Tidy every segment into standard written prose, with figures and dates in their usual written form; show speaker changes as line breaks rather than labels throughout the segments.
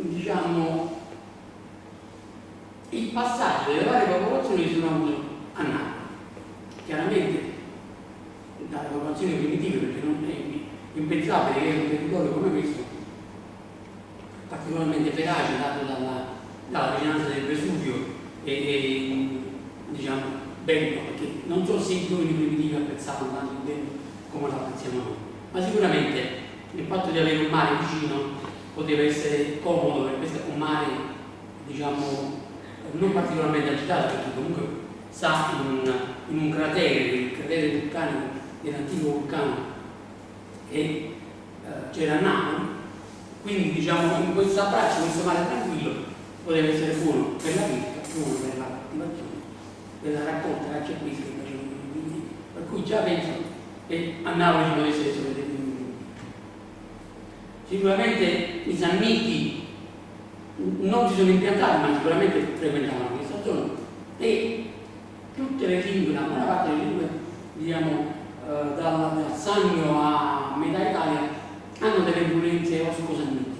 diciamo, il passaggio delle varie popolazioni sono avuto a Napoli. Chiaramente dalle popolazioni primitive, perché non è impensabile che un territorio come questo, particolarmente feroce dato dalla vicinanza del Vesuvio e diciamo bello, perché non so se i giovani primitivi apprezzavano tanto il bello come lo apprezziamo noi, ma sicuramente il fatto di avere un mare vicino poteva essere comodo per questo, un mare diciamo non particolarmente agitato, perché comunque sta in un cratere, il cratere vulcanico dell'antico vulcano che c'era a Napoli, quindi diciamo in questo abbraccio, questo mare tranquillo poteva essere buono per la pesca, buono per la coltivazione, per la raccolta caccia e pesca che facevano i primi, per cui già penso che a Napoli ci potesse essere dei primi. Sicuramente i Sanniti non si sono impiantati, ma sicuramente frequentavano questa zona e tutte le lingue, la buona parte delle lingue, diciamo, dal Sannio a metà Italia, hanno delle influenze osco-sannite,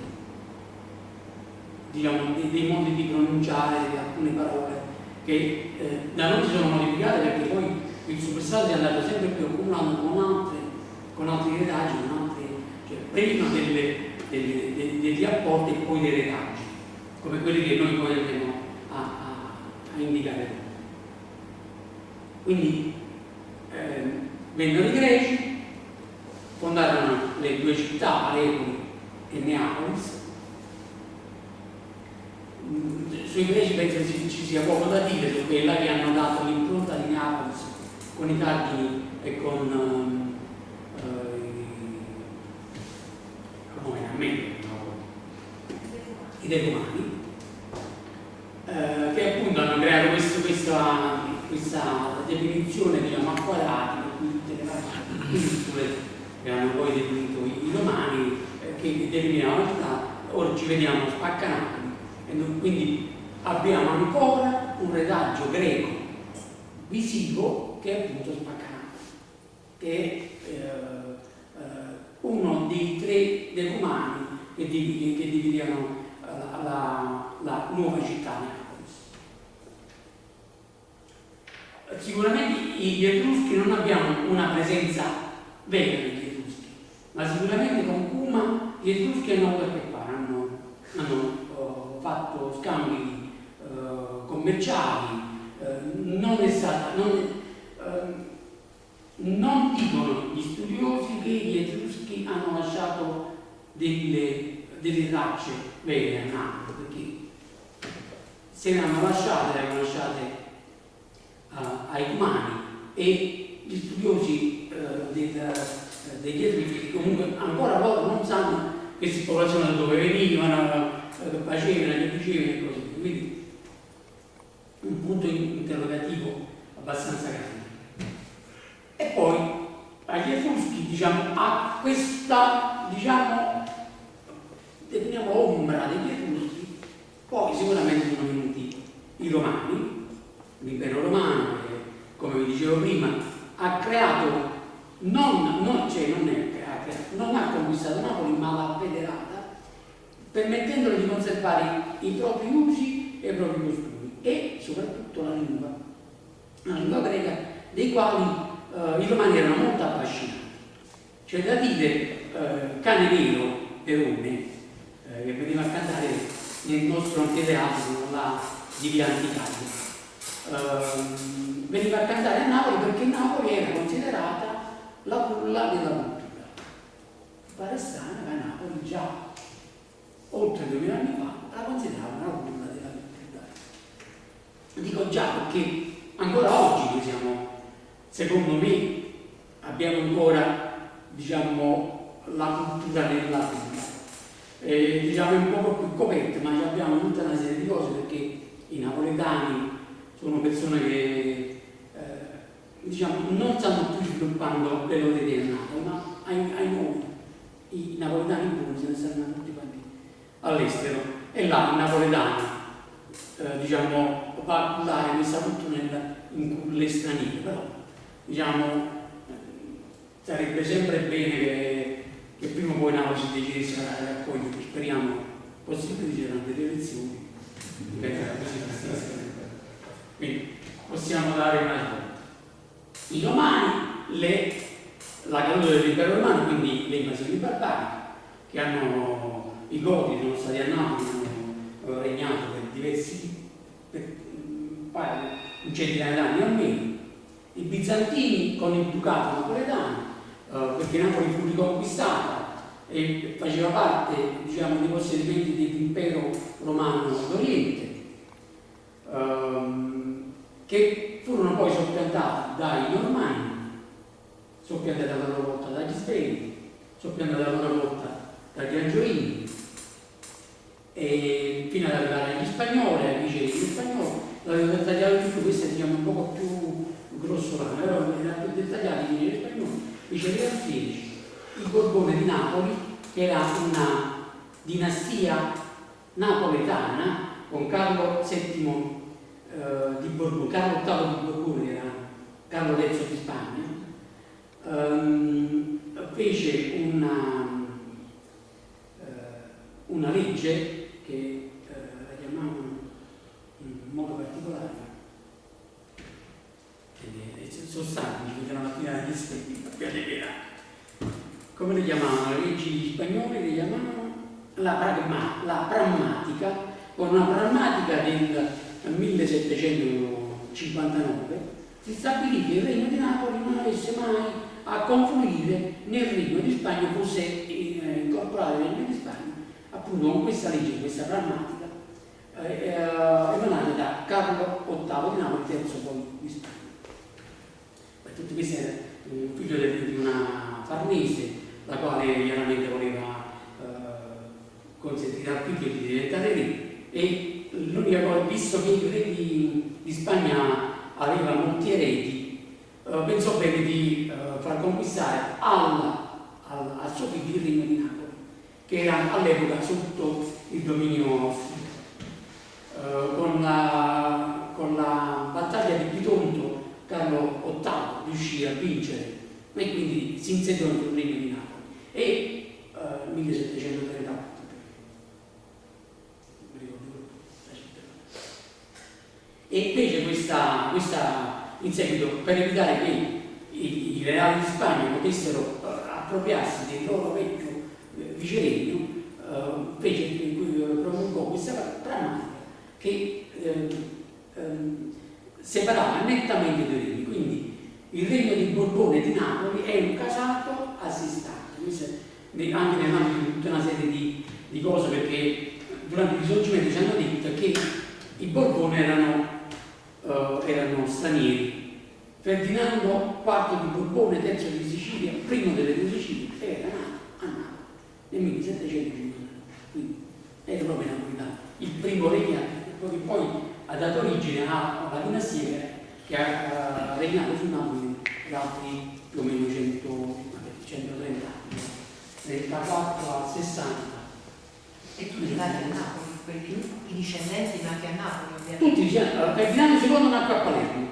diciamo, dei modi di pronunciare di alcune parole che da noi si sono modificate, perché poi il superstrato è andato sempre più accumulando con altri retaggi, cioè prima degli apporti e poi dei retaggi, come quelli che noi poi andremo a indicare. Quindi vennero i Greci, fondarono le due città, Alepoli e Neapolis. Sui Greci penso ci sia poco da dire, su quella che hanno dato l'impronta di Neapolis con i Cargini e con i Decumani, che appunto hanno creato questa definizione, diciamo, a quadrati, per cui tutte le varie strutture che hanno poi definito i Romani, che definivano la città. Ora ci vediamo spaccanati, e quindi abbiamo ancora un retaggio greco visivo che è appunto spaccanato, che è uno dei tre Decumani che dividevano la nuova città di Napoli. Sicuramente gli Etruschi non abbiamo una presenza vera degli Etruschi, ma sicuramente con Cuma gli Etruschi hanno avuto a che fare, hanno fatto scambi commerciali, non dicono gli studiosi che gli Etruschi hanno lasciato delle tracce vere a Napoli, perché se le hanno lasciate ai Cumani, e gli studiosi degli Etruschi comunque ancora loro non sanno queste popolazioni da dove venivano, che facevano, che dicevano e così via. Quindi un punto interrogativo abbastanza grande. E poi agli Etruschi, diciamo, a questa, diciamo, definiamo ombra degli Etruschi, poi sicuramente sono venuti i Romani, l'impero romano, che, come vi dicevo prima, ha creato, non ha conquistato Napoli, ma l'ha federata, permettendole di conservare i propri usi e i propri costumi, e soprattutto la lingua greca, dei quali i romani erano molto affascinati. C'è da dire Cane Nero Perone, che veniva a cantare nel nostro anfiteatro di Via Anticaria, veniva a cantare a Napoli perché Napoli era considerata la culla della cultura. Pare strano, ma Napoli già oltre 2000 anni fa la consideravano la culla della cultura. Dico già perché ancora oggi noi siamo, secondo me, abbiamo ancora, diciamo, la cultura della culla. Diciamo è un po' più coperta, ma abbiamo tutta una serie di cose, perché i napoletani sono persone che diciamo non stanno più sviluppando le loro idee a Napoli, ma ai noi, i napoletani buoni se ne stanno andando tutti quanti all'estero, e là il napoletano diciamo va a dare questa cultura in culle straniere, però diciamo sarebbe sempre bene che prima o poi Napoli si decidesse a raccogliere, speriamo possibile c'erano delle elezioni, quindi possiamo dare una risposta. I Romani, la caduta dell'impero romano, quindi le invasioni barbariche, che hanno, i Goti sono stati a Napoli, hanno regnato per diversi, un centinaio d'anni almeno, i bizantini con il ducato napoletano, perché Napoli fu riconquistata e faceva parte, diciamo, dei possedimenti dell'impero romano d'Oriente, che furono poi soppiantati dai Normanni, soppiantati alla loro volta dagli Sventi, soppiantati alla loro volta dagli Angioini, e fino ad arrivare agli Spagnoli, ai vicini degli Spagnoli. L'avevo dettagliato di più, questo è, diciamo, un poco più grossolano, però era più dettagliato i vicini spagnoli, vicini austriaci. Il Borbone di Napoli, che era una dinastia napoletana con Carlo VII di Borbone, Carlo VIII di Borbone, era Carlo III di Spagna, fece una legge che la chiamavano in modo particolare, sono stanchi, ci mettono la fine degli aspetti, come le chiamavano? Le leggi spagnole le chiamavano la prammatica, con una prammatica del 1759 si stabilì che il Regno di Napoli non avesse mai a confluire nel Regno di Spagna, fosse incorporato nel Regno di Spagna, appunto con questa legge, questa prammatica emanata da Carlo VIII di Napoli, terzo poi di Spagna. Tutti questi erano un figlio di una farnese, la quale chiaramente voleva consentire al figlio di diventare re, e l'unica cosa, visto che il re di Spagna aveva molti eredi, pensò bene di far conquistare al suo figlio il Regno di Napoli, che era all'epoca sotto il dominio austriaco. Con la battaglia di Bitonto Carlo VIII riuscì a vincere e quindi si insediò nel Regno di Napoli, e 1734 e fece questa in seguito, per evitare che i reali di Spagna potessero appropriarsi del loro vecchio viceregno, promulgò questa prammatica che separava nettamente due regni. Quindi il regno di Borbone di Napoli è un casato a sé stante, anche nell'ambito di tutta una serie di cose, perché durante il Risorgimento ci hanno detto che i Borbone erano stranieri. Ferdinando IV di Borbone, terzo di Sicilia, primo delle due Sicilie, era nato a Napoli nel 1750, quindi era proprio napoletano, il primo regno che poi ha dato origine alla dinastia che ha regnato su Napoli per altri più o meno 130 anni, 34 al 60.
E tutti nati a Napoli, quelli, i discendenti nati a Napoli ovviamente.
Tutti, Ferdinando II nacque a Palermo,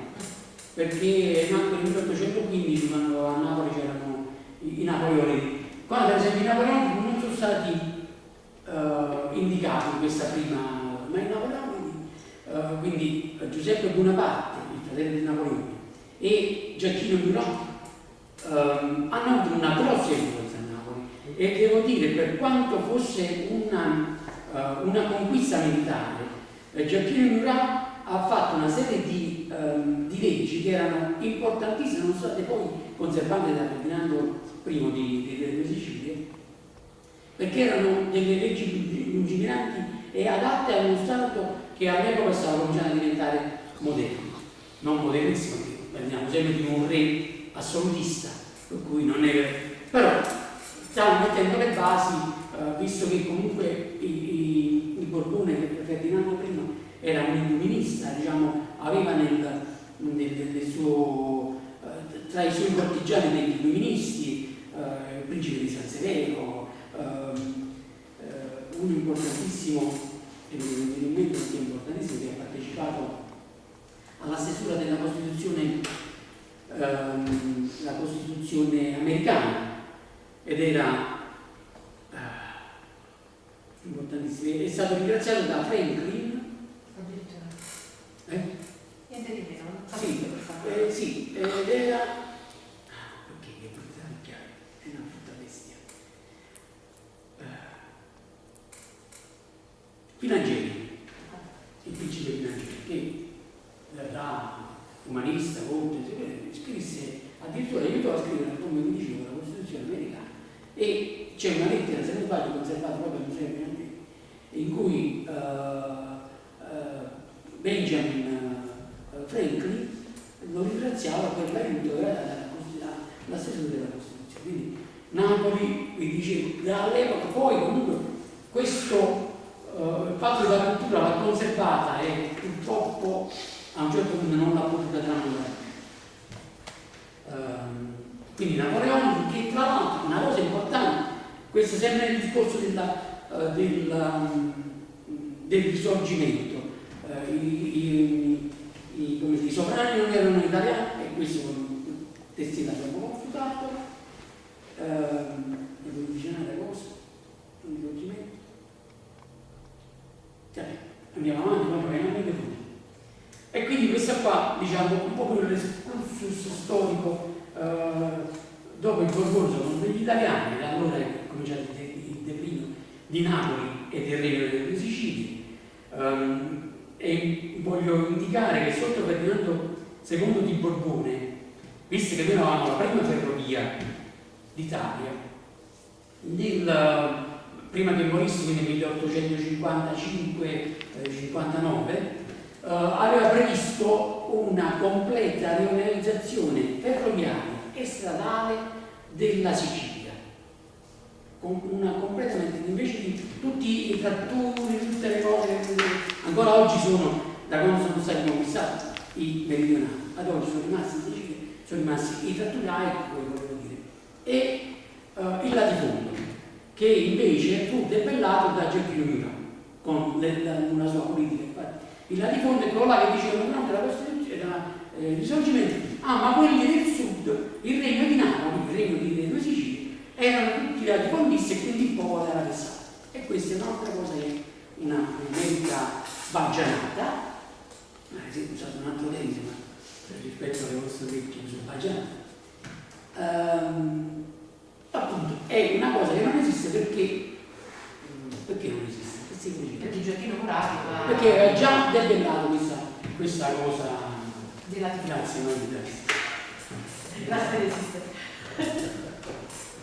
perché nacque nel 1815, quando a Napoli c'erano i napoleoni. Quando per esempio i napoleoni non sono stati indicati in questa prima, ma i napoleoni, quindi Giuseppe Bonaparte, il fratello di Napoleone, e Giacchino Murat hanno avuto una grossa influenza a Napoli, e devo dire, per quanto fosse una conquista militare, Giacchino Murat ha fatto una serie di leggi che erano importantissime, sono state poi conservate da Ferdinando I delle due Sicilie, perché erano delle leggi lungimiranti e adatte a uno Stato che all'epoca stava cominciando a diventare moderno, non modernissimo, parliamo sempre di un re assolutista, per cui non è, però stavano mettendo le basi, visto che comunque il Borbone, Ferdinando I, era un illuminista, diciamo, aveva tra i suoi cortigiani degli illuministi, il principe di San Severo, un importantissimo, importantissimo che ha partecipato alla stesura della Costituzione americana, ed era importantissimo. è stato ringraziato da Franklin.
Addirittura.
Niente
di meno, non
sì, ed era... perché è brutta, è una brutta bestia. Filangieri, il principe Filangieri, che da umanista, colto, scrisse, addirittura aiutò a scrivere, come vi dicevo, la Costituzione americana. E c'è una lettera, se non sbaglio, conservata proprio al Museo Filangieri, in cui Benjamin Franklin lo ringraziava per l'aiuto che aveva dato alla stesura della Costituzione. Quindi Napoli, vi dicevo, dall'epoca poi comunque questo il fatto che la cultura l'ha conservata e purtroppo a un certo punto non l'ha potuta tramandare. Quindi Napoleone, che tra l'altro una cosa importante, questo sempre nel discorso del risorgimento, i sovrani non erano italiani, e questo testino abbiamo confutato, devo dire un'altra cosa, un risorgimento. Andiamo avanti, ma veramente tutto. E quindi questa qua, diciamo, un po' più l'escursus storico, dopo il Borbone sono degli italiani, da allora è cominciato il declino di Napoli e del Regno delle Due Sicilie. E voglio indicare che sotto Ferdinando II di Borbone, visto che noi avevamo la prima ferrovia d'Italia, prima che morisse, quindi nel 1855-59, aveva previsto una completa riorganizzazione ferroviaria e stradale della Sicilia, con una completamente, invece di tutti i trattori, tutte le cose che ancora oggi sono, da quando sono stati conquistati i meridionali, ad oggi sono rimasti in Sicilia, sono rimasti i trattori, volevo dire, e il latifondo, che invece fu debellato da Gioacchino Murat con una sua politica. Infatti, il latifondo è quello là che diceva durante la Costituzione, il risorgimento, ma quelli del sud, il regno di Napoli, il regno delle Due Sicilie, erano tutti latifondisti e quindi un po' era vessato. E questa è un'altra cosa, che è una mezza baggianata, si è usato un altro termine, ma rispetto alle vostre vecchie su baggianata. Appunto, è una cosa che non esiste perché non esiste?
Perché Gioacchino Murat
perché era già debellato questa cosa
della
grazie.
Grazie di esistere.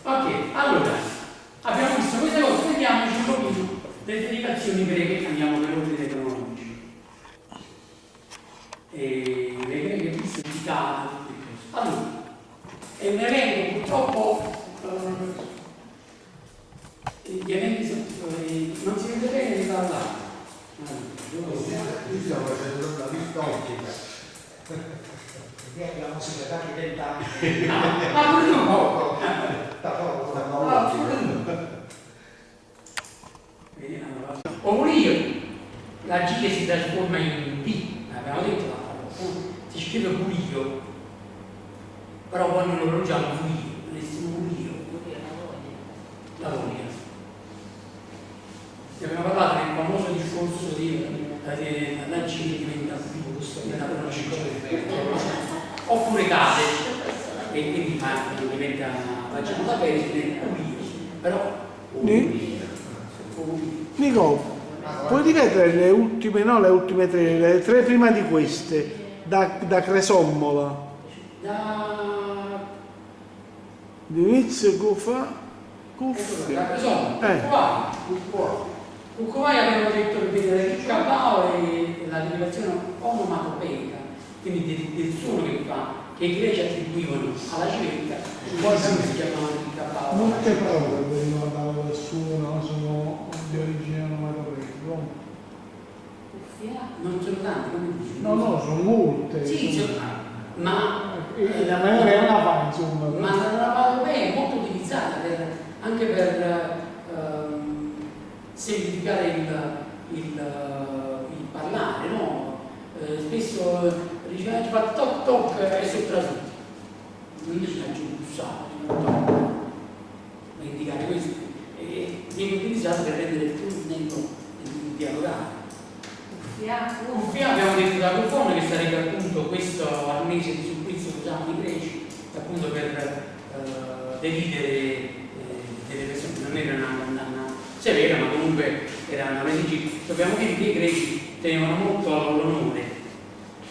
Ok, allora abbiamo visto queste cose, vediamoci un pochino le dedicazioni greche, andiamo per ordine cronologico. E le greche qui sono citate, tutte cose. Allora, è un evento purtroppo gli eventi non si vede bene di parlare.
Stiamo facendo una vista ottica.
Abbiamo segretari dentali.
Ma non poco! Oppure io, la G che si trasforma in B, abbiamo detto la parola, si scrive Burio, però poi non lo pronunciamo Burio, nessuno Burio. La Volia. Abbiamo parlato del famoso discorso di la G diventa oppure cade e quindi diventa facciamo sapere però
Nico, puoi ripetere le ultime tre, le tre prima di queste, da Cresommola, di inizio Cuffia.
Cuccovai abbiamo detto che vedere il cabao e la derivazione onomatopeica, quindi del suono che fa, che i greci attribuivano alla civetta, poi si chiamavano il cabao.
Molte parole venivano dal suono, sono di origine onomatopeica.
Non sono tanti, come dici?
No, sono molte.
Sì, ma
la maniera è una fa, insomma.
Ma l'onomatopea è molto utilizzata anche per semplificare il parlare, no? Spesso diceva ci fa toc toc e sottratutto. Quindi ci faccio un bussato, per indicare questo. E viene utilizzato per rendere più netto dialogare.
Cuffia.
Abbiamo detto da cufone, che sarebbe appunto questo arnese di supplizio che usavano i greci, appunto per deridere delle persone. Non era una condanna severa, ma comunque era una presa in giro. Dobbiamo dire che i greci tenevano molto all'onore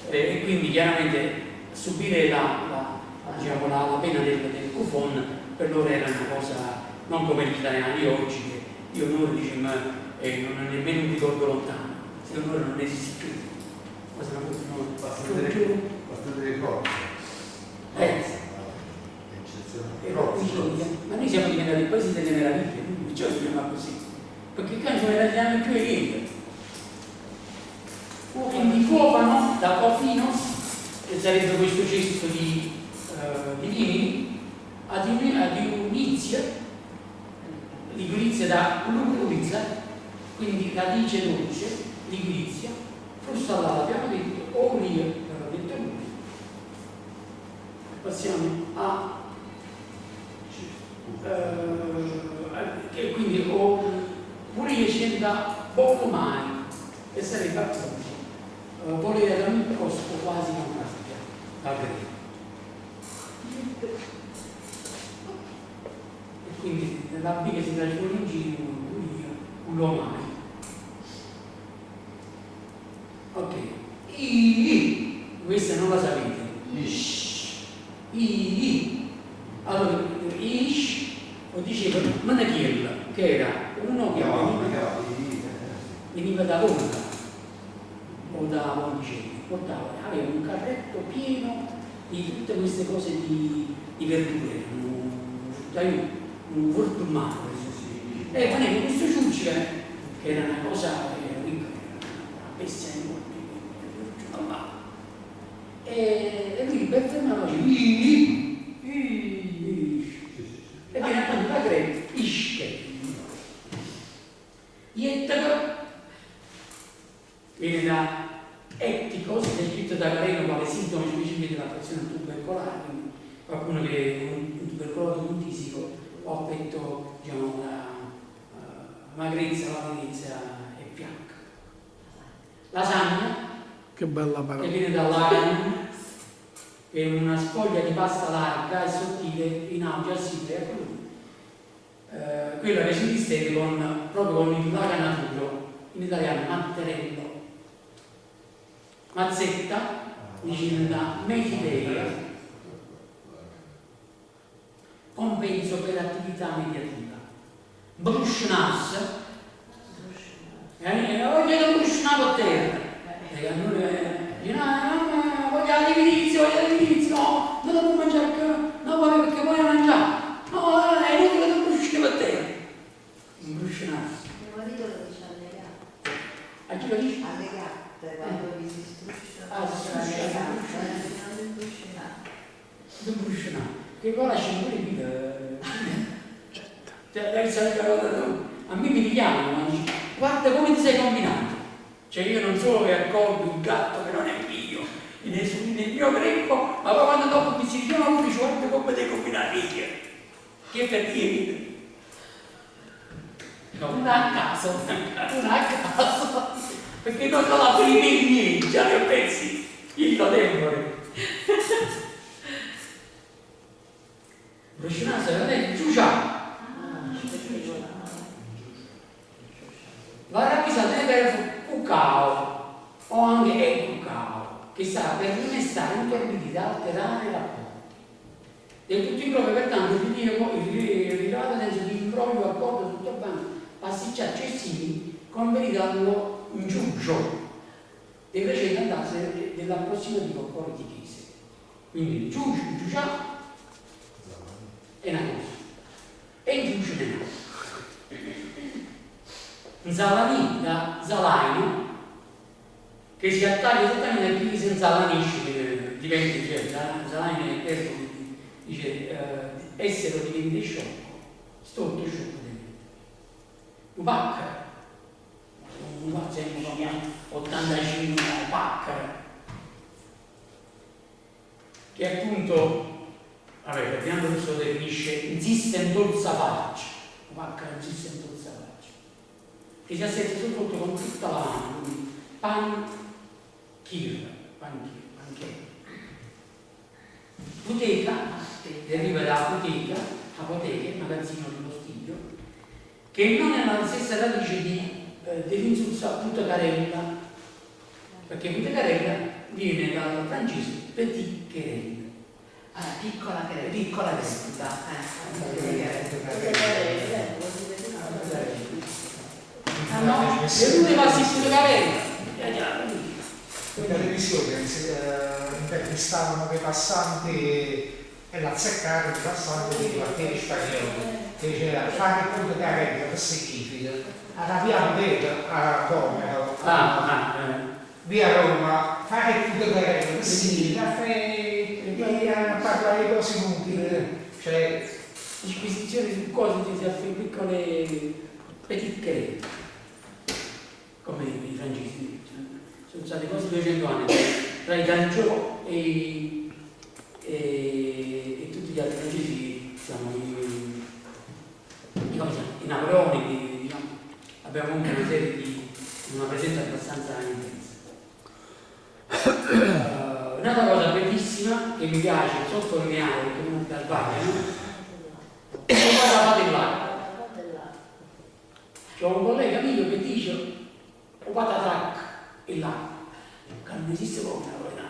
e quindi chiaramente subire la pena del cufon per loro era una cosa non come gli italiani oggi, che io onore dice ma non è nemmeno un ricordo lontano. Secondo loro non esiste più.
Basta delle cose.
Ma noi siamo diventati il paese delle meraviglie, quindi ciò si chiama così. Perché qua non era più niente. Quindi covano da Cofinos, che sarebbe questo cesto di vini, ad Unizia, Ligurizia da Lucurizia, quindi radice dolce, Ligurizia, frustallata, abbiamo detto, Oria, abbiamo detto lui. Passiamo a che quindi Oria scende da Bonomai, che sarebbe appunto volere da un posto quasi non pratica, dal greco. E quindi la B che si trasforma in giro, un lomai. Ok, questa non la sapete. Allora, lo diceva Manachiel, che era uno che veniva da Londra o da Monticelli, aveva un carretto pieno di tutte queste cose di verdure, un fortunato. E poneva questo ciuccio che era una cosa ricca, una bestia enorme. E lui per fermare e viene appunto da greco Ischke. Iettago viene da etticos, che è scritto da Galeno quale sintomo specifico dell'affezione tubercolare, quindi qualcuno che è un tubercoloso multisico o affetto, diciamo, da magrezza, latinezza e fianca. Lasagna,
Che bella
che
parola.
viene dall'agan, che è una spoglia di pasta larga e sottile in auge a Sibria, quella che si distingue proprio con il laganaturo, in italiano matterello, mazzetta, vicino da mechidea, compenso per attività mediativa, brushnas, voglio un brushnato a terra. Voglio all'inizio, no, non devo mangiare più, no, perché voglio mangiare, no, è inutile che tu uscire per te. Un bruscinato.
Mio marito lo dice alle gatte.
A chi lo dici?
Alle gatte, quando li si strusciano.
Ah, si strusciano,
alle
si
gatte, non il bruscinato.
Un bruscinato. Che poi lasciano pure vita. A me mi richiamano, ma dici, guarda come ti sei combinato. Cioè io non solo che accolgo un gatto che non è mio, nel mio greco, ma poi quando dopo mi si richiama mi dice guarda come ti hai combinato io. Che per dire? No, una a caso, perché non ho la prima i miei, già li ho pensi, io tempore. Brucinasa, non è giugià. La rappresenta per cucao o anche cucao, che sta per rimestare, intorbidire, alterare il rapporto. Del tutto improprio, pertanto, il rilevato senso di improprio accordo tutto quanto pasticci accessivi convalidarlo in giugio dei precedenti andasse dell'approssimativo cuore di chiese. Quindi giugià è una cosa e in giugio è un'altra. Zalani da Zalaino che si attaglia esattamente a chi si zalanisce, che diventa, cioè Zalaino è il verbo che dice essere o diventa sciocco, storto e sciocco diventa. Un pacca, un paziente come 85 pacca, che appunto, vabbè, Ferdinando Russo definisce insiste in dolza faccia, un pacca insiste in dolza faccia. 17 sono fatto con tutta la mano, quindi panchir. Puteca, deriva da puteca, apoteca, magazzino di postiglio, che non è la stessa radice dell'insulsa putecarella, perché putecarella viene dal francese petit querelle.
Piccola querela.
Piccola
Ah no?
se tu ne passi su carella,
In televisione intervistavano dei passanti e l'azzeccare i passanti dei quartieri spagnoli che diceva fare il punto carella che significa arrabbiamo a Roma, via Roma, fare il punto carella che significa parlare di cose inutili, cioè
disquisizioni su cose di piccole petit querelle, come i francesi. Sono stati quasi 200 anni tra i Gangiò e tutti gli altri francesi, diciamo, i napoleoni, diciamo, abbiamo avuto una presenza abbastanza intensa. Un'altra cosa bellissima che mi piace sottolineare, perché non è sbaglio, è la patellata. C'è un collega mio che dice o patatrac e là, che non esiste proprio una cosa.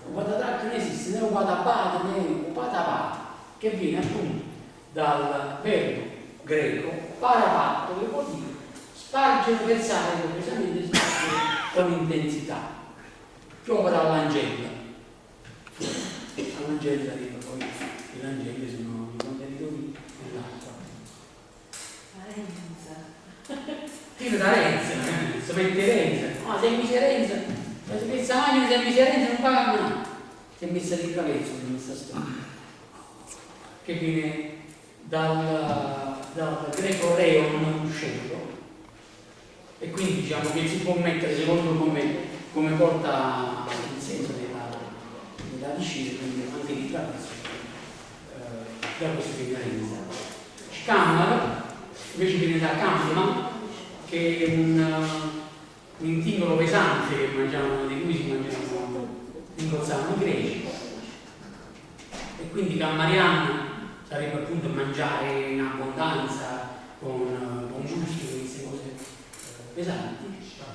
O patatrac non esiste, né o patapata né o patapata, che viene appunto dal verbo greco parapatto, che vuol dire spargere, versare, precisamente spargere con intensità. Piove dall'angella. All'angella arriva poi le angelle sono i contenitori nell'acqua. Tiro da Renza, si mette Renza, no, semplice Renza, si pensa mai che semplice Renza non fa camminare, si è messa di traverso in questa storia, che viene dal greco reon, uscendo, e quindi diciamo che si può mettere secondo come porta il senso della discesa, quindi anche di traverso, da questo che viene Scammar, invece viene da Camma, che è un intingolo pesante che mangiavano, di cui si mangiavano, ingozzavano i greci, e quindi cammariano sarebbe appunto mangiare in abbondanza con gusto, queste cose pesanti,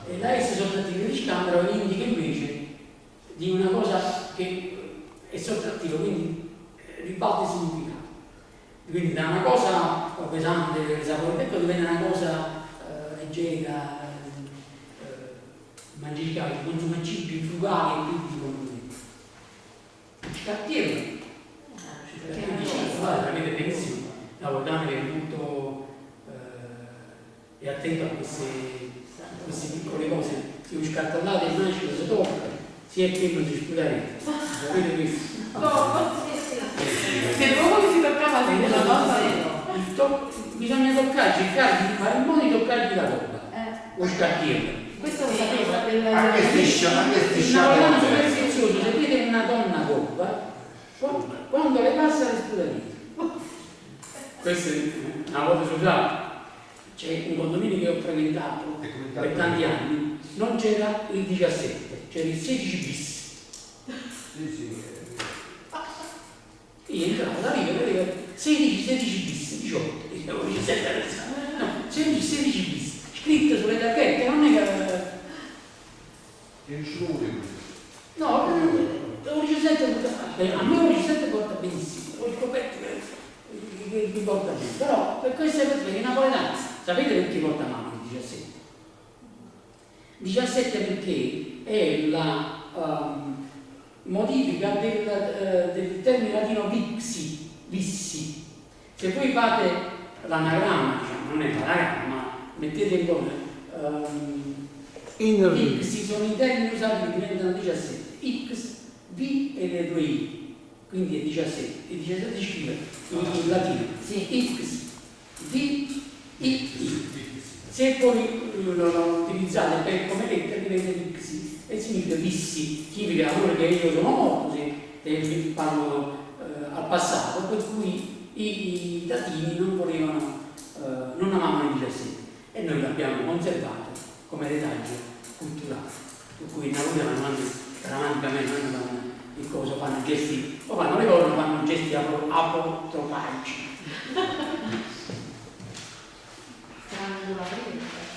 e la S sottrattiva di Scammaro indica invece di una cosa che è sottrattiva, quindi ribatte il significato. Quindi da una cosa pesante, sapore diventa una cosa leggera, mangiare, che consuma cibi frugali e quindi con Scattiero. Sapete benissimo, Napoletano è molto è attento a queste piccole cose. Se un scartollato e nasce, si tocca, si è pieno di sputare. Sapete questo?
Se l'uomo si toccava nella cosa
bisogna cercare di fare in modo di toccargli la coda o scattirla.
questo lo sapevo
Anche
Il
strisciato.
napoletano superstizioso, se vede una donna gobba, quando le passa le sputa via. Questa è una volta su l'altra. C'è un condominio che ho frequentato per tanti anni, non c'era il 17, c'era il 16 bis.
Sì.
Io entravo da lì e vedevo 16 bis, 18, 17 adesso. No, 16 bis, scritto sulle targhette, non è che...
Il sciure.
No, il 17 a me il 17 porta benissimo, ho scoperto che mi porta bene, però per queste persone napoletane, sapete perché porta male il 17? 17 perché è la modifica del termine latino vixi, vissi. Se voi fate l'anagramma, diciamo, non è l'anagramma, ma mettete in nome vixi sono i termini usati che diventano 17. X, V e le due I, quindi è 17. E 17 si scrive in latino. X, V, I, I. Se poi lo utilizzate come lettera diventa vixi e significa vissi, significa allora che io sono morto, se parlo al passato, per cui i latini non volevano, non amavano il 17. e noi l'abbiamo conservato come retaggio culturale, per cui in Napoleone drammaticamente fanno il coso, fanno gesti, o fanno le cose, fanno gesti apotropaici.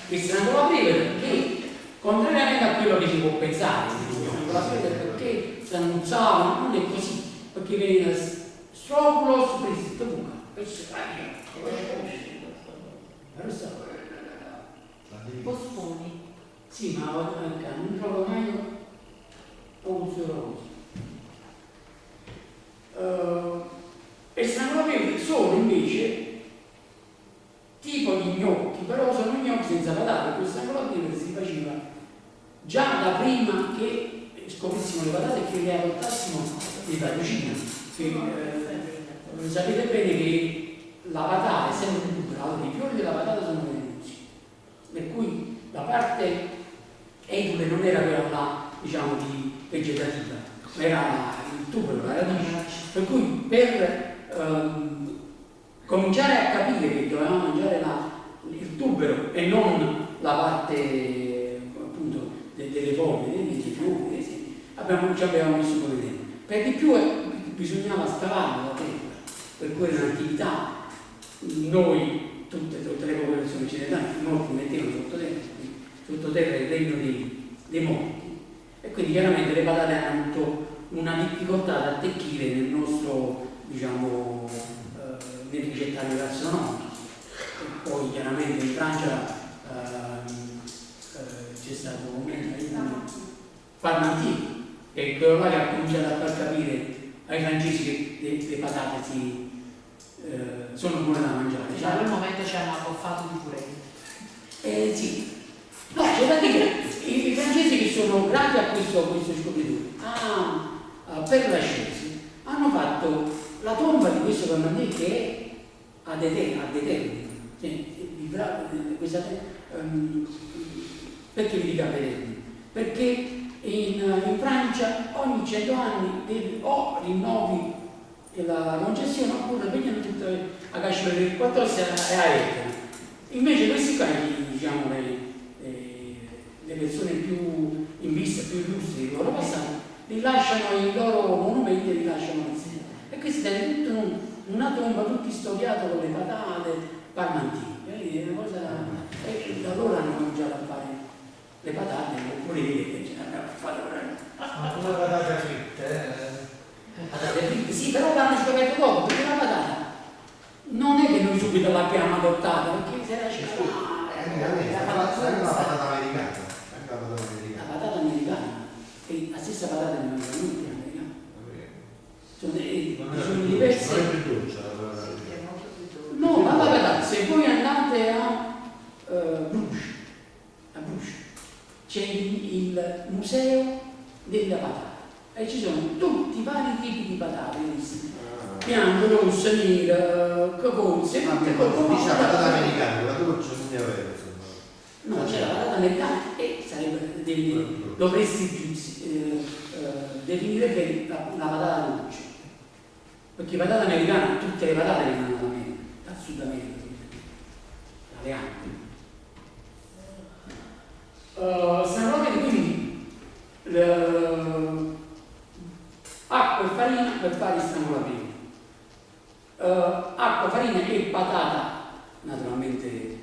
Il strangola breve perché, contrariamente a quello che si può pensare, strangola breve perché si annunciavano, non è così, perché veniva strobulos per il sito buca, questo è
Posponi.
sì, ma non trovo mai un fiore. E strangola sono invece tipo gli gnocchi, però sono gnocchi senza patate, questo strangola si faceva già da prima che scoprissimo le patate e che le adottassimo nella cucina. Sapete bene che la patata, essendo più brava, i fiori della patata sono velenosi, per cui la parte edule non era quella là, diciamo, di vegetativa, ma era il tubero, la radice. Per cui per cominciare a capire che dovevamo mangiare il tubero e non la parte appunto delle foglie, dei fiori, ci abbiamo messo un po' di tempo. Per di più bisognava scavare la terra, per cui era un'attività, noi, tutte le popolazioni occidentali, molti mettevano sottoterra il regno dei morti, e quindi chiaramente le patate hanno avuto una difficoltà ad attecchire nel nostro, diciamo, nel ricettario gastronomico. E poi chiaramente in Francia c'è stato un momento Parmentier, che è quello là che ha cominciato a far capire ai francesi che le patate sono buone da mangiare.
Da quel momento ci hanno abboffato di purelli.
Sì. No, c'è da dire, i francesi che sono grati a questo scopritore, per la scienza, hanno fatto la tomba di questo Parmentier che è ad Eterni. Perché vi dico ad Eterni? Perché in Francia ogni 100 anni o rinnovi la concessione oppure vengono tutte a cacciare le 4 ore e a Etna. Invece questi qua, diciamo, le persone più in vista, più illustri del loro passato, li lasciano i loro monumenti e li lasciano così. E questi è tutto una tomba tutti storiato con le patate, Parmentier. È una cosa. E da allora hanno cominciato a fare le patate, oppure che ce l'hanno fatto
Ma come patate fritte,
patate fritte, sì, però l'hanno scoperto dopo, perché la patata non è che noi subito l'abbiamo adottata, perché se era
la patata americana.
la patata americana, è la stessa patata che noi abbiamo americana. Sono diverse.
Non è più dolce la patata
Sì,
americana.
è molto più dolce.
No, ma la patata, se voi andate a Bruges, c'è il museo della patata e ci sono tutti i vari tipi di patate, bianco, rossa, nera, cocozze, tutte
Dice la patata americana, la dolce non ne aveva, insomma.
no, c'è la patata americana e dovresti definire bene la patata dolce, perché patata americana, tutte le patate vengono dall'America, dal Sud America, dalle Alpi. Stranamente quindi acqua e farina per fare il strangolapino. Acqua, farina e patata, naturalmente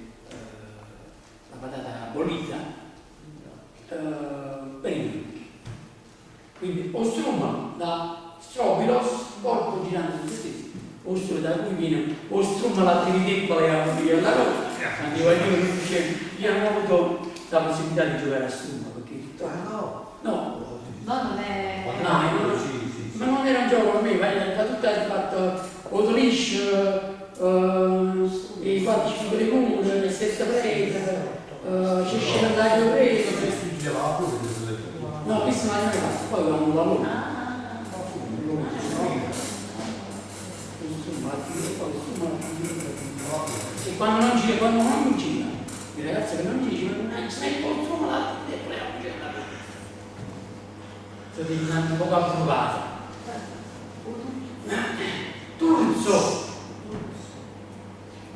la patata bollita, per i gnocchi. Quindi ostruma da strobilos, corpo girante su se stesso, ostruma da cui viene ostruma la triniteppa e la cosa. Io non ho avuto la possibilità di giocare a strumma perché
No.
no,
No, non è.
no,
Sì.
ma non era un gioco per me, va tutta fatto Autolish, i 4 5 di comune, le 7 prese, c'è scenario preso. No, questo non è fatto, poi avevamo un lavoro. E quando non gira, i ragazzi che non gira, non sei contro malato, e volevamo girare. Sono diventati un po' approvati. Turzo!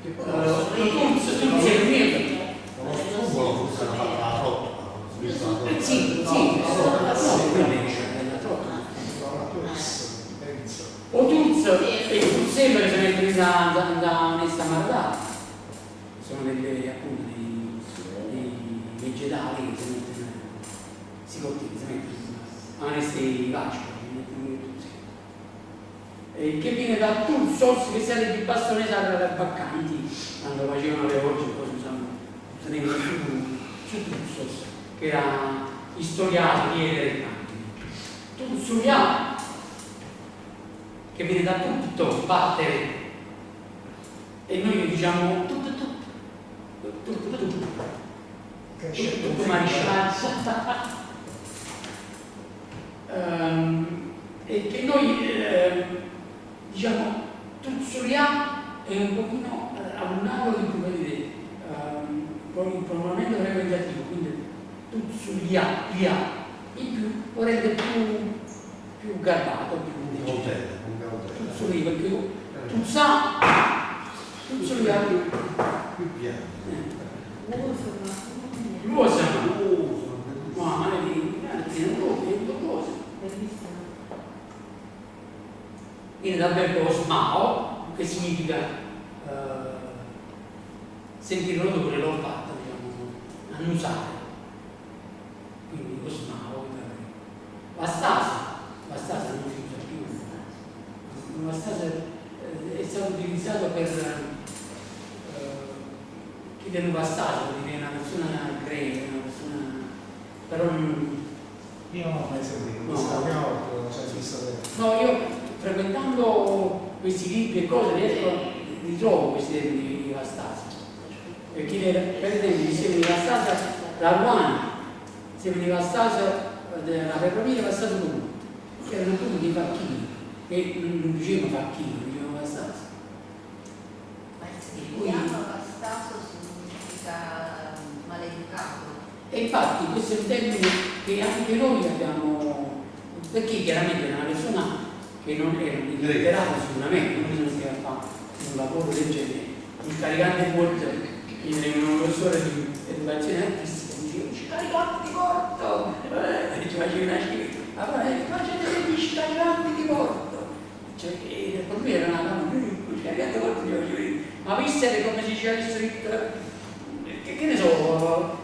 Turzo è il mio. sembra che si mettono da onesta maradata. Sono appunto dei vegetali che si mettono, si coltivano, si mettono a onesti vasci, che viene da Tursos, che sarebbe il bastone sacro dai Baccanti, quando facevano le orge, poi si tenevano su Tursos, che era istoriato di Edere Tursulia, che viene da tutto, battere, e noi diciamo tutto, e che noi diciamo Tursulia è un pochino a un angolo di cui vedete il pronunciamento frequentativo, quindi Tursulia, in più lo rende più garbato, più
Cautela.
Tursulia, perché Tursulia
Più piano.
Luosa, ma viene dal verbo smao, che significa sentire l'odore, l'olfatto, diciamo, annusare. Quindi lo smao. La stasa non si usa più. La stasa è stato utilizzato per chi viene una stasa, vuol dire una persona greca, una persona. Però non.
Io non ho mai sentito,
No.
questa è la prima volta che l'ho sentito sapere.
No, io frequentando questi libri e cose ritrovo questi termini di Vastasa. Perché per esempio insieme di Vastasa la Ruana, insieme di Vastasa la Ferrovia Vastasa Comune, che erano tutti dei facchini, che non dicevano facchini, dicevano Vastasa.
Ma il siciliano bastato significa maleducato.
E infatti questo è un termine che anche noi abbiamo, perché chiaramente è una persona che non è illiterata sicuramente, non bisogna che fa un lavoro del genere, incaricante molto in un professore di educazione artistica, diceva scaricanti di porto, ci faceva una scelta, allora facete gli scaricanti di porto, cioè, per lui era una scaricanti di porto, ma viste come si diceva scritto, che ne so,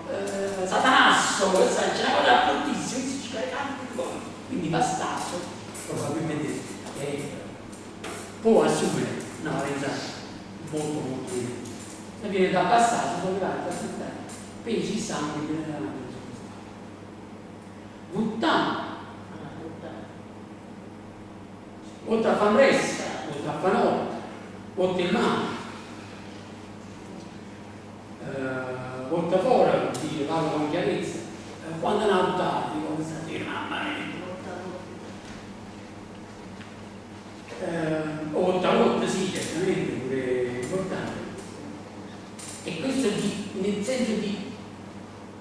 Satanasso, c'è una cosa bruttissima, si scaricanti di porto, quindi Bastasso probabilmente può assumere una valenza molto diversa. Viene da passato, sollevare, presentare pesi sangue della natura. Vuttana, oltre a Fanressa, oltre a Fanotta, oltre il mare, oltre fuori, dice parlo con chiarezza, quando è nautata, dico, mamma mia. Oltre, sì, certamente, pure importante. E questo nel senso di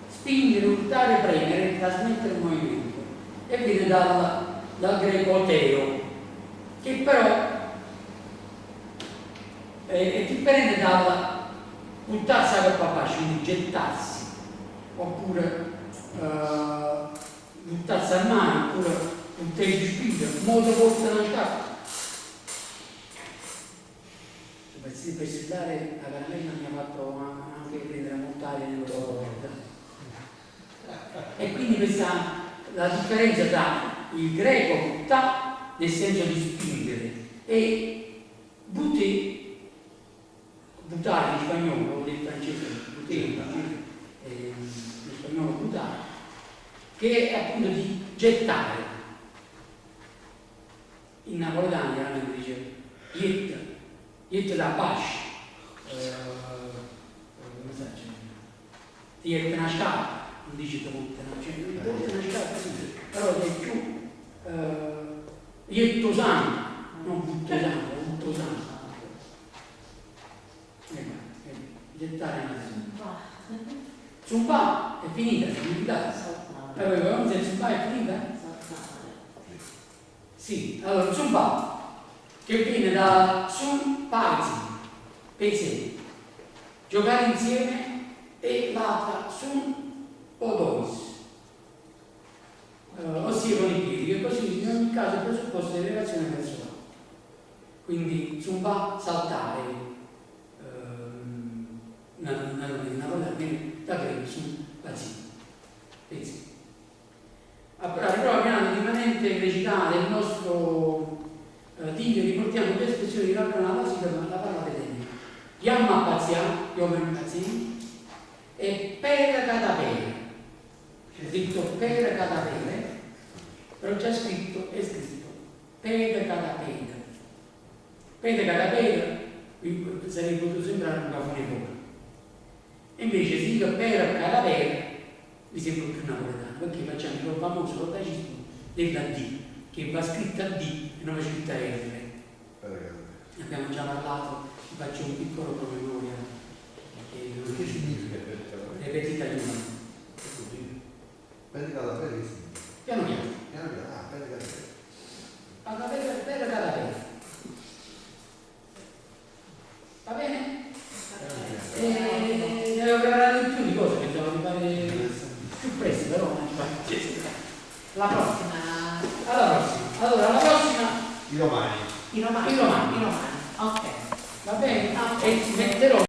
spingere, urtare, premere, trasmettere il movimento. E viene dal greco oteo, che però è differente dal buttarsi a papà, quindi gettarsi, oppure buttarsi al mare, oppure buttarsi di spinta, modo forse nel capo. Per studiare la caramella mi ha fatto anche prendere molta aria nello sport. E quindi la differenza tra il greco buttà nel senso di spingere e buttare in spagnolo, o del francese in spagnolo buttare, che è appunto di gettare. In napoletano chiaramente dice Yetta da Basci, come sa, ti yetta una scarpa, non dice te una scarpa, sì, però è più yettosano, non buttosano, buttosano. Gettare una Zumba è finita, è finita. Allora, se Zumba è finita? Sì, allora Zumba che viene da sun pesi, giocare insieme, e l'altra sun odois, ossia con i piedi, che così in ogni caso è presupposto di relazione verso l'altro. quindi non va a saltare una cosa almeno da bere su Basile. Pensi. A riprova piano rimanente recitare il nostro Dio, riportiamo due espressioni di raccontare la musica, ma la parola vedete. Yamma Pazia, Yom Pazzi, e Per Catapere. C'è scritto Per Catapere, però c'è scritto, è scritto Per Catapere. Per Catapere sarebbe potuto sembrare un cafone fuori. E invece si dice Per Catapere, mi sembra più napoletano, perché facciamo il famoso rotacismo della D, che va scritta D e non va scritta R. Ne abbiamo già parlato, vi faccio un piccolo promemoria.
Che significa
Repetita di nuovo.
Per Catapere?
Piano piano.
Piano piano, ah, per Catapere.
Per Catapere. Va bene? Ne avevo preparato di più di cose, pensavo di fare più presto, però non ci fa.
La prossima.
Alla prossima. Allora, alla prossima.
I romani.
I romani.
I romani.
I romani. Ok.
Va bene?
Ah,
E metterò